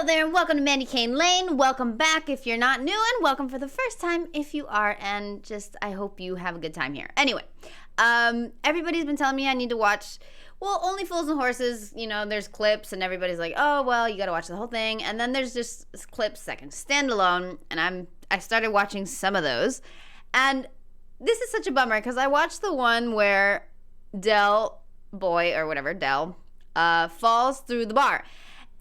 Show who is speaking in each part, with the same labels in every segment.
Speaker 1: Hello there, and welcome to Manically Lane. Welcome back if you're not new, and welcome for the first time if you are, and just I hope you have a good time here. Anyway, everybody's been telling me I need to watch, well, Only Fools and Horses. You know, there's clips, and everybody's like, oh, well, you gotta watch the whole thing. And then there's just clips that can stand alone, and I started watching some of those. And this is such a bummer, because I watched the one where Del falls through the bar.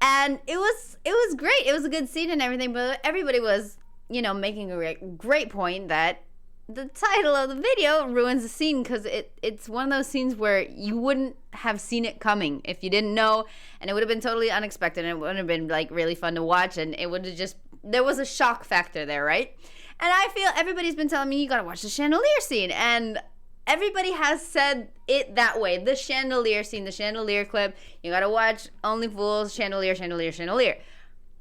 Speaker 1: And it was great. It was a good scene and everything, but everybody was, you know, making a great point that the title of the video ruins the scene, because it's one of those scenes where you wouldn't have seen it coming if you didn't know, and it would have been totally unexpected, and it would have been like really fun to watch, and it would have just, there was a shock factor there, right? And I feel everybody's been telling me you gotta watch the chandelier scene, and everybody has said it that way. The chandelier scene, the chandelier clip. You gotta watch Only Fools, chandelier, chandelier, chandelier.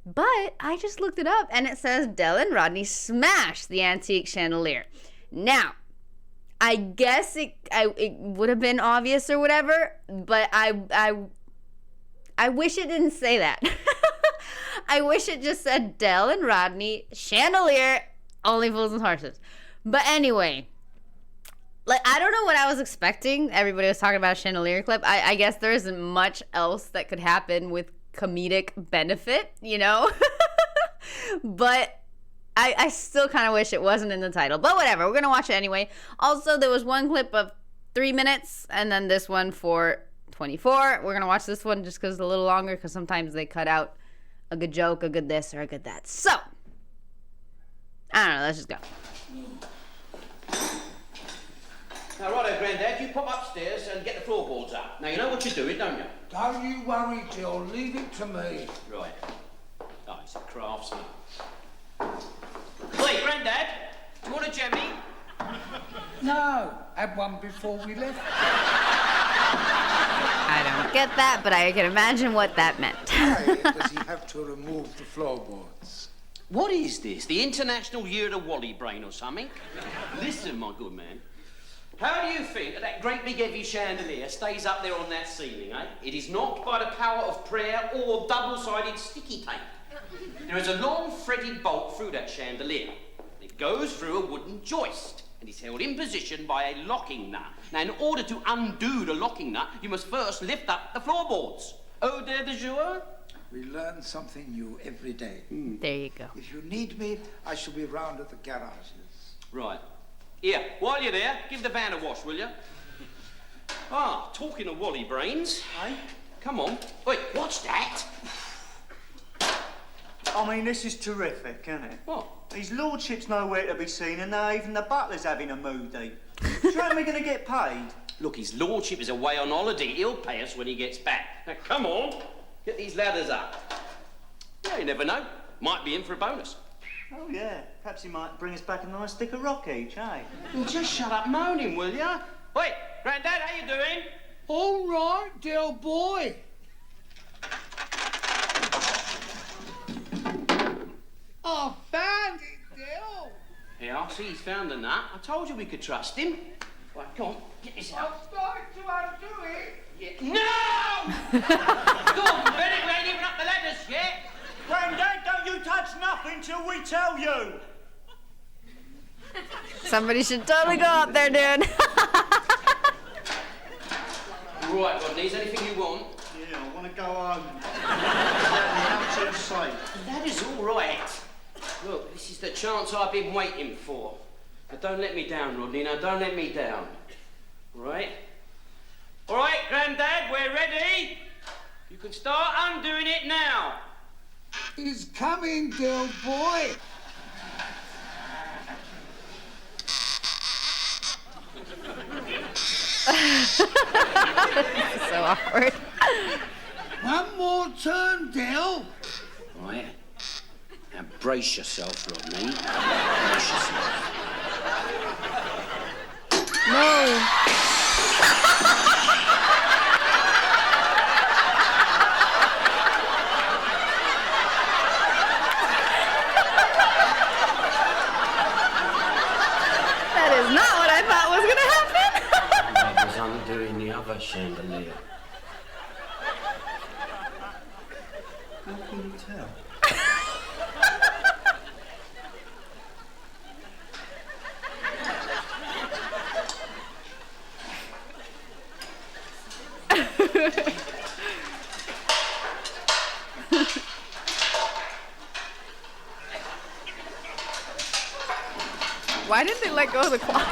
Speaker 1: But I just looked it up, and it says Del and Rodney smashed the antique chandelier. Now, I guess it would have been obvious or whatever, but I wish it didn't say that. I wish it just said Del and Rodney, chandelier, Only Fools and Horses. But anyway, like, I don't know what I was expecting. Everybody was talking about a chandelier clip. I guess there isn't much else that could happen with comedic benefit, you know? But I still kind of wish it wasn't in the title. But whatever, we're going to watch it anyway. Also, there was one clip of 3 minutes, and then this one for 24. We're going to watch this one just because it's a little longer, because sometimes they cut out a good joke, a good this, or a good that. So, I don't know, let's just go.
Speaker 2: Now, righto, Grandad, you pop upstairs and get the floorboards up. Now, you know what you're doing, don't you?
Speaker 3: Don't you worry, Jill. Leave it to me.
Speaker 2: Right. Oh, it's a craftsman. Wait, Grandad, do you want a jemmy?
Speaker 3: No, had one before we left.
Speaker 1: I don't get that, but I can imagine what that meant.
Speaker 3: Why does he have to remove the floorboards?
Speaker 2: What is this? The International Year of the Wally Brain or something? Listen, my good man. How do you think that great big heavy chandelier stays up there on that ceiling, eh? It is not by the power of prayer or double-sided sticky tape. There is a long threaded bolt through that chandelier. It goes through a wooden joist and is held in position by a locking nut. Now, in order to undo the locking nut, you must first lift up the floorboards. Au de jour?
Speaker 3: We learn something new every day.
Speaker 1: There you go.
Speaker 3: If you need me, I shall be round at the garages.
Speaker 2: Right. Here, while you're there, give the van a wash, will you? Ah, talking of Wally brains.
Speaker 4: Hey?
Speaker 2: Come on. Wait, what's that?
Speaker 4: I mean, this is terrific, isn't it?
Speaker 2: What?
Speaker 4: His lordship's nowhere to be seen, and now even the butler's having a moody. Do you reckon we're going to get paid?
Speaker 2: Look, his lordship is away on holiday. He'll pay us when he gets back. Now, come on. Get these ladders up. Yeah, you never know. Might be in for a bonus.
Speaker 4: Oh, yeah. Perhaps he might bring us back a nice stick of rock each, eh?
Speaker 2: Well, just shut up moaning, will ya? Wait, Grandad, how you doing?
Speaker 3: All right, Del boy. I found it, Del.
Speaker 2: Yeah, I see he's found the nut. I told you we could trust him. Right, come on, get this out.
Speaker 3: I've started to undo it.
Speaker 2: Yeah. No! Go on, Bennett, we ain't even up the ladders yet.
Speaker 4: Grandad, don't you touch nothing till we tell you.
Speaker 1: Somebody should totally go up there, dude.
Speaker 2: Right, Rodney, is there anything you want?
Speaker 4: Yeah, I want to go home. Out too safe.
Speaker 2: That is all right. Look, this is the chance I've been waiting for. Now, don't let me down, Rodney. Now, don't let me down. All right? All right, Grandad, we're ready. You can start undoing it now.
Speaker 3: He's coming, Del boy.
Speaker 1: So awkward.
Speaker 3: One more turn, Del.
Speaker 2: Right. Now, brace yourself, Rodney. Brace yourself.
Speaker 1: No. That is not what I thought was going to happen.
Speaker 2: I was undoing the other chandelier.
Speaker 4: How can you tell?
Speaker 1: Why didn't they let go of the clock?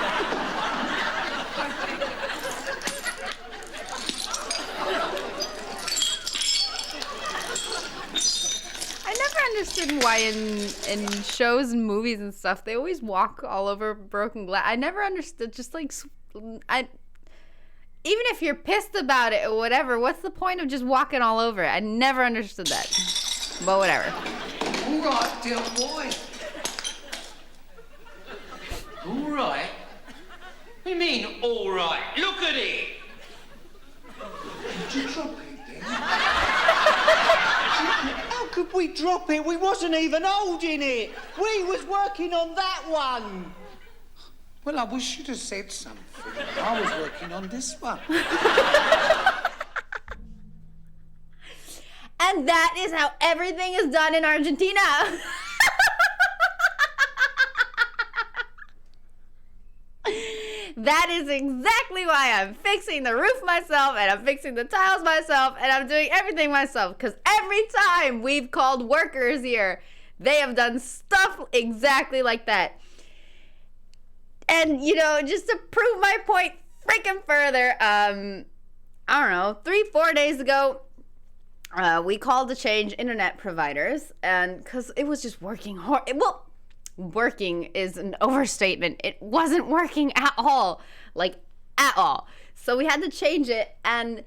Speaker 1: I never understood why in shows and movies and stuff they always walk all over broken glass. I never understood. Just like even if you're pissed about it or whatever, what's the point of just walking all over it? I never understood that. But whatever.
Speaker 3: All right, dear boy.
Speaker 2: All right? What do you mean, all right? Look at it!
Speaker 3: Did you drop it then?
Speaker 4: How could we drop it? We wasn't even holding it. We was working on that one.
Speaker 3: Well, I wish you'd have said something. I was working on this one.
Speaker 1: And that is how everything is done in Argentina. That is exactly why I'm fixing the roof myself, and I'm fixing the tiles myself, and I'm doing everything myself. Because every time we've called workers here, they have done stuff exactly like that. And, you know, just to prove my point freaking further, I don't know, 3-4 days ago, we called to change internet providers, and because it was just working well, working is an overstatement. It wasn't working at all, like at all. So we had to change it, and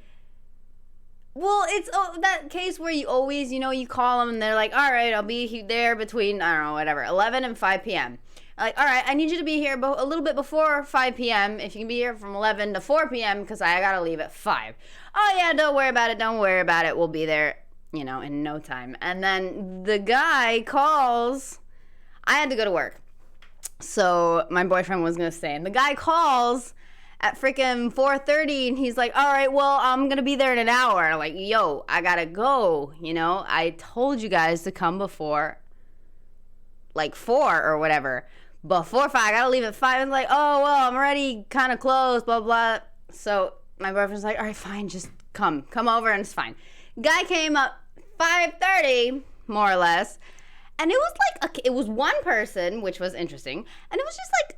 Speaker 1: well, it's that case where you always, you know, you call them and they're like, all right, I'll be there between, I don't know, whatever, 11 and 5 p.m. Like, all right, I need you to be here a little bit before 5 p.m. If you can be here from 11 to 4 p.m. because I gotta leave at 5. Oh yeah, don't worry about it. We'll be there, you know, in no time. And then the guy calls. I had to go to work, so my boyfriend was gonna stay. And the guy calls at freaking 4:30, and he's like, all right, well, I'm gonna be there in an hour. I'm like, yo, I gotta go, you know? I told you guys to come before, like, 4 or whatever. Before 5, I gotta leave at 5. And like, oh, well, I'm already kind of close, blah, blah. So my boyfriend's like, all right, fine, just come over, and it's fine. Guy came up 5:30, more or less. And it was like, it was one person, which was interesting. And it was just like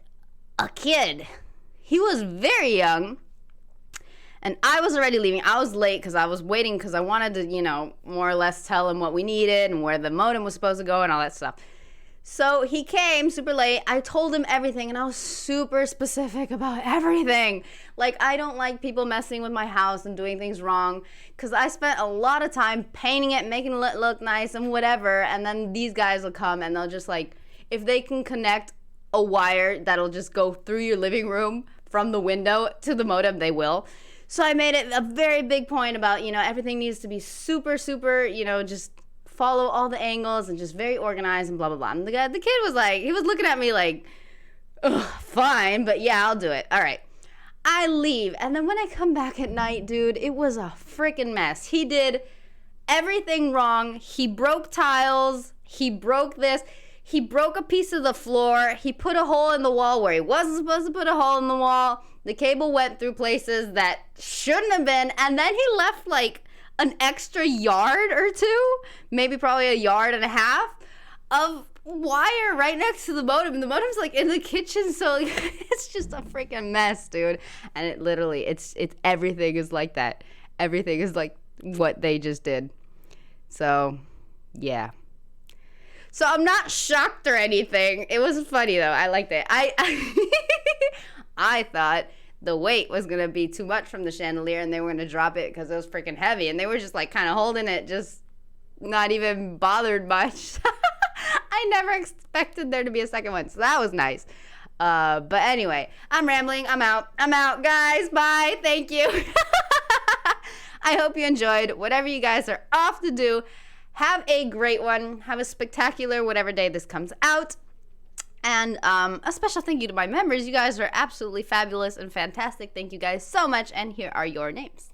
Speaker 1: a kid. He was very young. And I was already leaving. I was late because I was waiting because I wanted to, you know, more or less tell him what we needed and where the modem was supposed to go and all that stuff. So he came super late. I told him everything, and I was super specific about everything. Like, I don't like people messing with my house and doing things wrong, because I spent a lot of time painting it, making it look nice and whatever, and then these guys will come and they'll just, like, if they can connect a wire that'll just go through your living room from the window to the modem, they will. So I made it a very big point about, you know, everything needs to be super, super, you know, just follow all the angles and just very organized and blah, blah, blah. And the kid was like, he was looking at me like, ugh, fine, but yeah, I'll do it. All right. I leave. And then when I come back at night, dude, it was a freaking mess. He did everything wrong. He broke tiles. He broke this. He broke a piece of the floor. He put a hole in the wall where he wasn't supposed to put a hole in the wall. The cable went through places that shouldn't have been. And then he left like an extra yard or two, maybe probably a yard and a half of wire right next to the modem. And the modem's like in the kitchen, so it's just a freaking mess, dude. And it literally, it's everything is like that. Everything is like what they just did. So, yeah. So I'm not shocked or anything. It was funny though. I liked it. I thought the weight was going to be too much from the chandelier and they were going to drop it because it was freaking heavy. And they were just like kind of holding it, just not even bothered much. I never expected there to be a second one. So that was nice. But anyway, I'm rambling. I'm out. Guys. Bye. Thank you. I hope you enjoyed. Whatever you guys are off to do, have a great one. Have a spectacular whatever day this comes out. And a special thank you to my members. You guys are absolutely fabulous and fantastic. Thank you guys so much. And here are your names.